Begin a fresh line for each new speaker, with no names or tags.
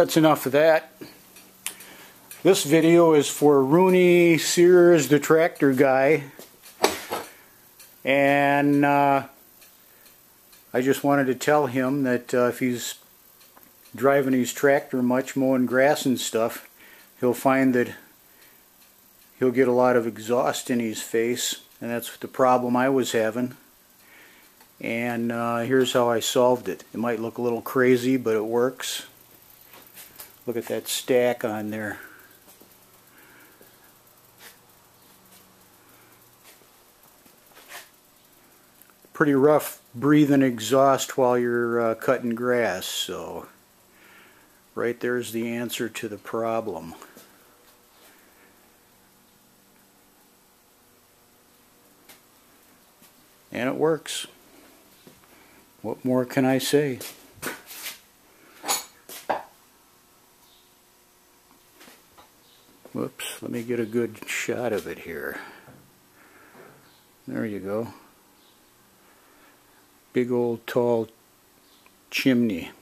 that's enough of that. This video is for Rooney Sears, the tractor guy, and I just wanted to tell him that if he's driving his tractor much, mowing grass and stuff, he'll find that he'll get a lot of exhaust in his face, and that's the problem I was having. And here's how I solved it. It might look a little crazy, but it works. Look at that stack on there. Pretty rough breathing exhaust while you're cutting grass, so right there's the answer to the problem. And it works. What more can I say? Whoops, let me get a good shot of it here. There you go. Big old tall chimney.